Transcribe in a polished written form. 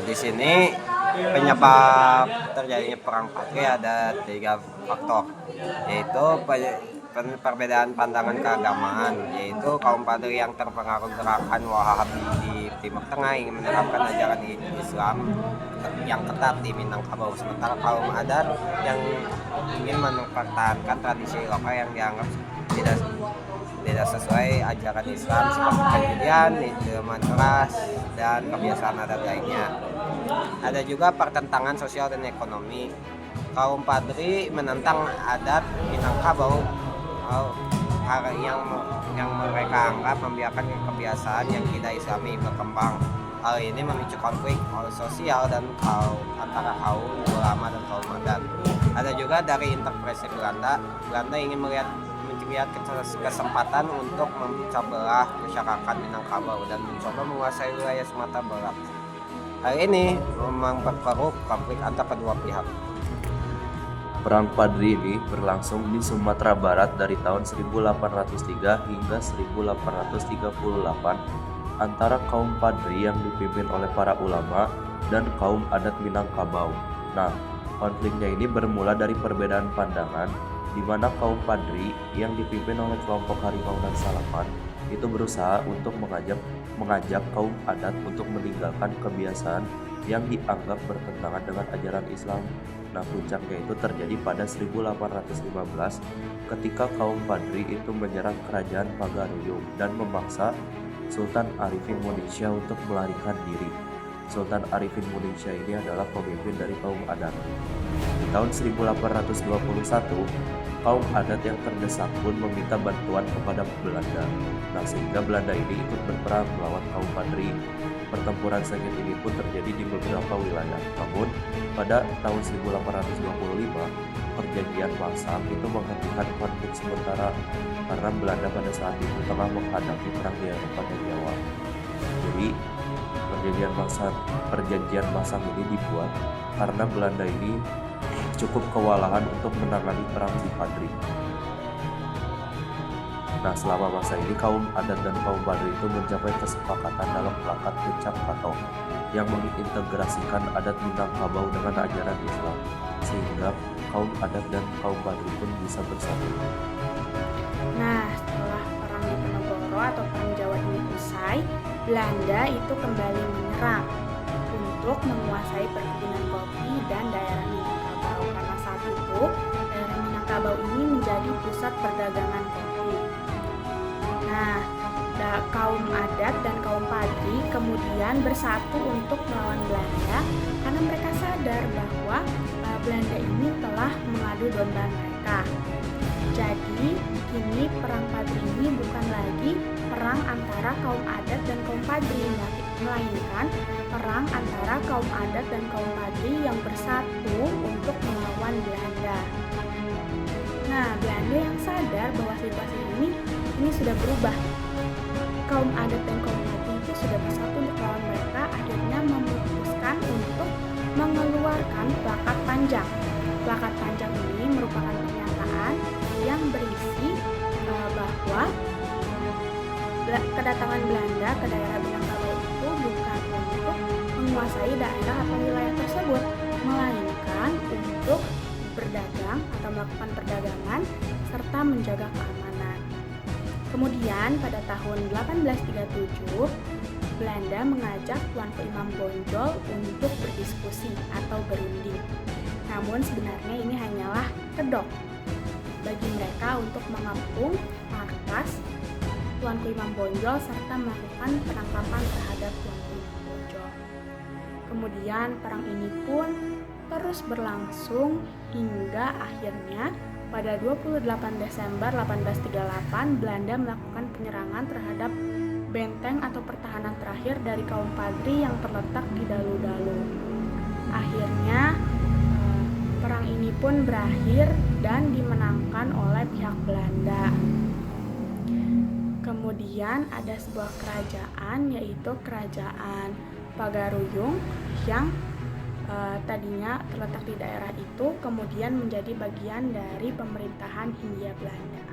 Di sini penyebab terjadinya perang Patri ada 3 faktor, yaitu perbedaan pandangan keagamaan, yaitu kaum Patri yang terpengaruh gerakan Wahabi di Timur Tengah ingin menerapkan ajaran Islam yang ketat di Minangkabau, sementara kaum adat yang ingin mempertahankan tradisi lokal yang dianggap tidak sesuai ajaran Islam seperti penjudian, minuman keras, dan kebiasaan adat lainnya. Ada juga pertentangan sosial dan ekonomi. Kaum Padri menentang adat Minangkabau yang mereka anggap membiarkan kebiasaan yang tidak Islami berkembang. Hal ini memicu konflik sosial dan antara kaum ulama dan kaum adat. Ada juga dari intervensi Belanda. Belanda ingin melihat kesempatan untuk memecah belah masyarakat Minangkabau dan mencoba menguasai wilayah Sumatera Barat. Hal ini memang memperkeruh konflik antar kedua pihak. Perang Padri ini berlangsung di Sumatera Barat dari tahun 1803 hingga 1838 antara kaum Padri yang dipimpin oleh para ulama dan kaum adat Minangkabau. Nah, konfliknya ini bermula dari perbedaan pandangan di mana kaum Padri yang dipimpin oleh kelompok Harimau dan Salaman itu berusaha untuk mengajak kaum adat untuk meninggalkan kebiasaan yang dianggap bertentangan dengan ajaran Islam. Nah, puncaknya itu terjadi pada 1815 ketika kaum Padri itu menyerang kerajaan Pagaruyung dan memaksa Sultan Arifin Monisha untuk melarikan diri. Sultan Arifin Monisha ini adalah pemimpin dari kaum adat. Di tahun 1821, kaum adat yang terdesak pun meminta bantuan kepada Belanda. Nah, sehingga Belanda ini ikut berperang melawan kaum Padri. Pertempuran sengit ini pun terjadi di beberapa wilayah. Namun, pada tahun 1825, perjanjian Marsal itu menghentikan konflik sementara karena Belanda pada saat itu tengah menghadapi perang di Eropa dan Jawa. Jadi, perjanjian Marsal ini dibuat karena Belanda ini cukup kewalahan untuk menangani perang di Padri. Nah, selama masa ini kaum adat dan kaum Padri itu mencapai kesepakatan dalam Plakat Ucap Kato yang mengintegrasikan adat Minangkabau dengan ajaran Islam, sehingga kaum adat dan kaum Padri pun bisa bersatu. Nah, setelah perang Diponegoro atau perang Jawa ini usai, Belanda itu kembali menyerang untuk menguasai perkebunan kopi dan daerah Minangkabau, karena saat itu daerah Minangkabau ini menjadi pusat perdagangan kopi. Nah, kaum adat dan kaum Padri kemudian bersatu untuk melawan Belanda karena mereka sadar bahwa Belanda ini telah mengadu domba mereka. Jadi, kini perang Padri ini bukan lagi perang antara kaum adat dan kaum Padri, melainkan perang antara kaum adat dan kaum Padri yang bersatu untuk melawan Belanda. Nah, Belanda yang sadar bahwa situasi ini sudah berubah. Kaum adat dan kaum Padri itu sudah bersatu untuk melawan mereka, akhirnya memutuskan untuk mengeluarkan plakat panjang. Plakat panjang ini merupakan pernyataan yang berisi bahwa kedatangan Belanda ke daerah Minangkabau itu bukan untuk menguasai daerah atau wilayah tersebut, melainkan untuk berdagang atau melakukan perdagangan serta menjaga keamanan. Kemudian pada tahun 1837, Belanda mengajak Tuanku Imam Bonjol untuk berdiskusi atau berunding. Namun sebenarnya ini hanyalah kedok bagi mereka untuk mengepung markas Tuanku Imam Bonjol serta melakukan penangkapan terhadap Tuanku Imam Bonjol. Kemudian perang ini pun terus berlangsung hingga akhirnya pada 28 Desember 1838 Belanda melakukan penyerangan terhadap benteng atau pertahanan terakhir dari kaum Padri yang terletak di Dalu-Dalu. Akhirnya perang ini pun berakhir dan dimenangkan oleh pihak Belanda. Kemudian ada sebuah kerajaan, yaitu Kerajaan Pagaruyung yang tadinya terletak di daerah itu kemudian menjadi bagian dari pemerintahan Hindia Belanda.